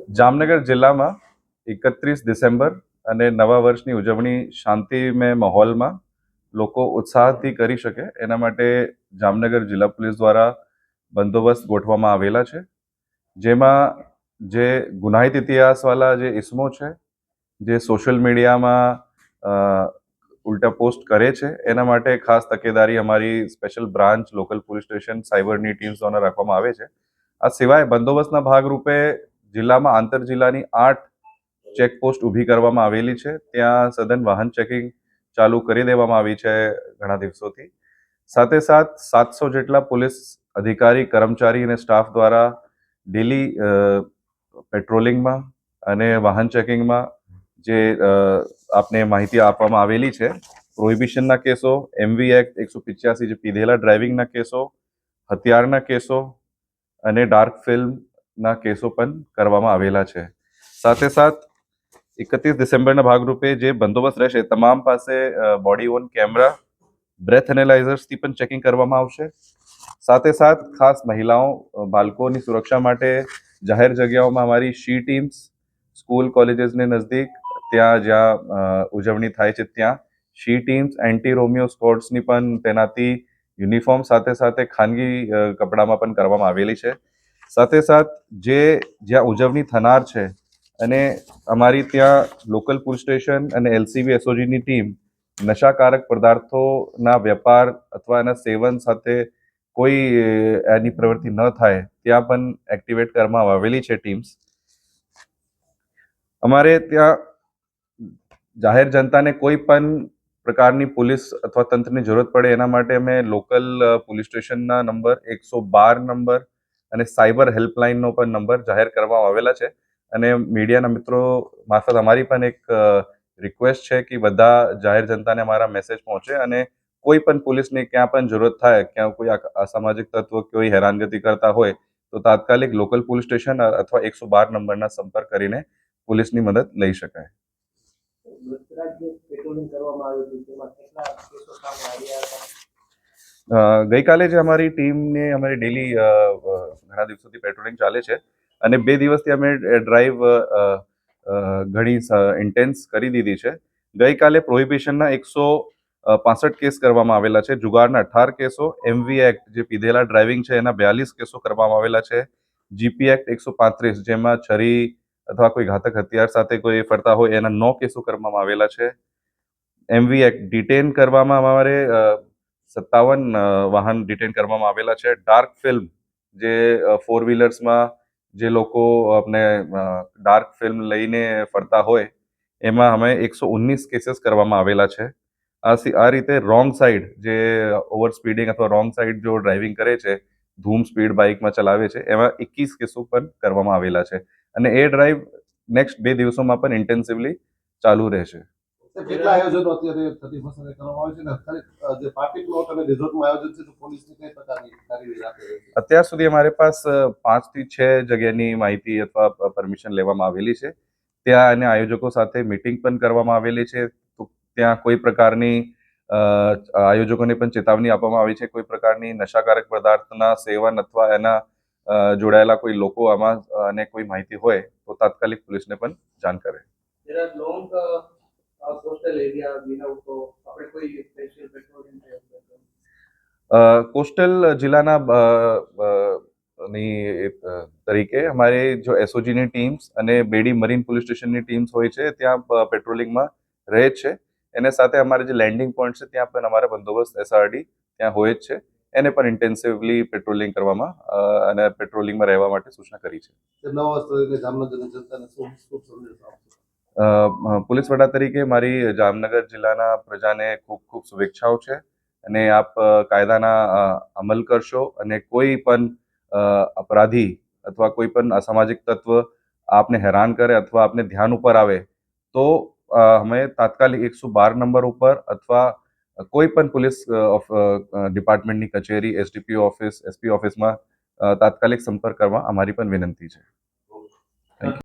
જામનગર જિલ્લામાં 31 ડિસેમ્બર અને નવા વર્ષની ઉજવણી શાંતિમય માહોલમાં લોકો ઉત્સાહથી કરી શકે એના માટે જામનગર જિલ્લા પોલીસ દ્વારા બંદોબસ્ત ગોઠવવામાં આવેલા છે, જેમાં જે ગુનાહિત ઇતિહાસવાળા જે ઇસમો છે, જે સોશિયલ મીડિયામાં ઉલટા પોસ્ટ કરે છે, એના માટે ખાસ તકેદારી અમારી special branch local police station સાયબરની ટીમ્સ દ્વારા રાખવામાં આવે છે. આ સિવાય બંદોબસ્તના ભાગરૂપે જિલ્લામાં આંતર જિલ્લાની 8 ચેકપોસ્ટ ઊભી કરવામાં આવેલી છે. ત્યાં સઘન વાહન ચેકિંગ ચાલુ કરી દેવામાં આવી છે ઘણા દિવસોથી. સાથે સાથ 700 જેટલા પોલીસ અધિકારી, કર્મચારી અને સ્ટાફ દ્વારા ડેલી પેટ્રોલિંગમાં અને વાહન ચેકિંગમાં જે આપને માહિતી આપવામાં આવેલી છે. પ્રોહિબિશનના કેસો, MV એક્ટ 185 જે પીધેલા ડ્રાઇવિંગના કેસો, હથિયારના કેસો અને ડાર્ક ફિલ્મના કેસો પણ કરવામાં આવેલા છે. સાથે સાથ 31 ડિસેમ્બરના ભાગરૂપે જે બંદોબસ્ત રહેશે, તમામ પાસે બોડી ઓન કેમેરા, બ્રેથ એનાલાઇઝર્સથી પણ ચેકિંગ કરવામાં આવશે. સાથે સાથ ખાસ મહિલાઓ, બાળકોની સુરક્ષા માટે જાહેર જગ્યાઓમાં અમારી શી ટીમ્સ, સ્કૂલ કોલેજીસની નજદીક ત્યાં જ્યાં ઉજવણી થાય છે ત્યાં શી ટીમ્સ, એન્ટી રોમિયો સ્ક્વોડ્સની પણ તૈનાતી યુનિફોર્મ સાથે સાથે ખાનગી કપડામાં પણ કરવામાં આવેલી છે. સાથે સાથ જ્યાં ઉજવણી થનાર છે અને અમારી ત્યાં લોકલ પોલીસ સ્ટેશન અને LCB SOGની ટીમ નશાકારક પદાર્થોના વેપાર અથવા એના સેવન સાથે કોઈ એની પ્રવૃત્તિ ન થાય ત્યાં પણ એક્ટિવેટ કરવામાં આવેલી છે ટીમ્સ. અમારે ત્યાં જાહેર જનતાને કોઈ પણ પ્રકારની પોલીસ અથવા તંત્રની જરૂરત પડે એના માટે અમે લોકલ પોલીસ સ્ટેશનના નંબર 112 નંબર અને સાયબર હેલ્પલાઇનનો પણ નંબર જાહેર કરવામાં આવેલા છે. અને મીડિયાના મિત્રો મારફત અમારી પણ એક રિક્વેસ્ટ છે કે બધા જાહેર જનતાને અમારા મેસેજ પહોંચે અને કોઈ પણ પોલીસની ક્યાં પણ જરૂરત થાય, ક્યાં કોઈ અસામાજિક તત્વ કોઈ હેરાનગતિ કરતા હોય તો તાત્કાલિક લોકલ પોલીસ સ્ટેશન અથવા 112 નંબરના સંપર્ક કરીને પોલીસની મદદ લઈ શકાય. ગઈકાલે જે અમારી ટીમને અમારી ડેલી ઘણા દિવસોથી પેટ્રોલિંગ ચાલે છે અને 2 દિવસથી અમે ડ્રાઈવ ઘણી ઇન્ટેન્સ કરી દીધી છે. ગઈકાલે પ્રોહિબિશનના 165 કેસ કરવામાં આવેલા છે, જુગારના 18 કેસો, MV એક્ટ જે પીધેલા ડ્રાઇવિંગ છે એના 42 કેસો કરવામાં આવેલા છે, GP એક્ટ 135 જેમાં છરી અથવા કોઈ ઘાતક હથિયાર સાથે કોઈ ફરતા હોય એના 9 કેસો કરવામાં આવેલા છે. MV એક્ટ ડિટેન કરવામાં અમારે 57 વાહન ડિટેન કરવામાં આવેલા છે. ડાર્ક ફિલ્મ જે 4 વ્હીલર્સમાં જે લોકો આપણે ડાર્ક ફિલ્મ લઈને ફરતા હોય એમાં અમે 119 કેસીસ કરવામાં આવેલા છે. આ રીતે રોંગ સાઈડ જે ઓવર સ્પીડિંગ અથવા રોંગ સાઈડ જો ડ્રાઇવિંગ કરે છે, ધૂમ સ્પીડ બાઇકમાં ચલાવે છે, એમાં 21 કેસો પણ કરવામાં આવેલા છે અને એ ડ્રાઈવ નેક્સ્ટ 2 દિવસોમાં પણ ઇન્ટેન્સિવલી ચાલુ રહેશે. કેટલા આયોજનો અત્યારે 31 કરવામાં આવે છે ને જે પાર્ટી પ્લોટ અને રિઝોર્ટમાં આયોજન છે તો પોલીસની કઈ પ્રકારની કાર્યવાહી રાખે છે? અત્યાર સુધી અમારી પાસે 5 થી 6 જગ્યાની માહિતી અથવા પરમિશન લેવામાં આવેલી છે. ત્યાં અને આયોજકો સાથે મીટિંગ પણ કરવામાં આવેલી છે. તો ત્યાં કોઈ પ્રકારની આયોજકોને પણ ચેતવણી આપવામાં આવી છે, કોઈ પ્રકારની નશાકારક પદાર્થના સેવન અથવા એના જોડાયેલા કોઈ લોકો આમાં અને કોઈ માહિતી હોય તો તાત્કાલિક પોલીસને પણ જાણ કરે. કોસ્ટલ જિલ્લાના તરીકે અમારે જો SOGની ટીમ્સ અને બેડી મરીન પોલીસ સ્ટેશનની ટીમ્સ હોય છે ત્યાં પેટ્રોલિંગમાં રહે છે. એને સાથે અમારે જે લેન્ડિંગ પોઈન્ટ છે ત્યાં પણ અમારા બંદોબસ્ત SRD ત્યાં હોય જ છે. એને પણ ઇન્ટેન્સિવલી પેટ્રોલિંગ કરવામાં અને પેટ્રોલિંગમાં રહેવા માટે સૂચના કરી છે. પોલીસ વડા તરીકે મારી જામનગર જિલ્લાના પ્રજાને ખૂબ ખૂબ શુભેચ્છાઓ છે અને આપ કાયદાના અમલ કરશો અને કોઈ પણ અપરાધી અથવા કોઈ પણ અસામાજિક તત્વ આપને હેરાન કરે અથવા આપને ધ્યાન ઉપર આવે તો અમે તાત્કાલિક 112 નંબર ઉપર અથવા કોઈ પણ પોલીસ ડિપાર્ટમેન્ટની કચેરી, SDPO ઓફિસ, SP ઓફિસમાં તાત્કાલિક સંપર્ક કરવા અમારી પણ વિનંતી છે. Thank you.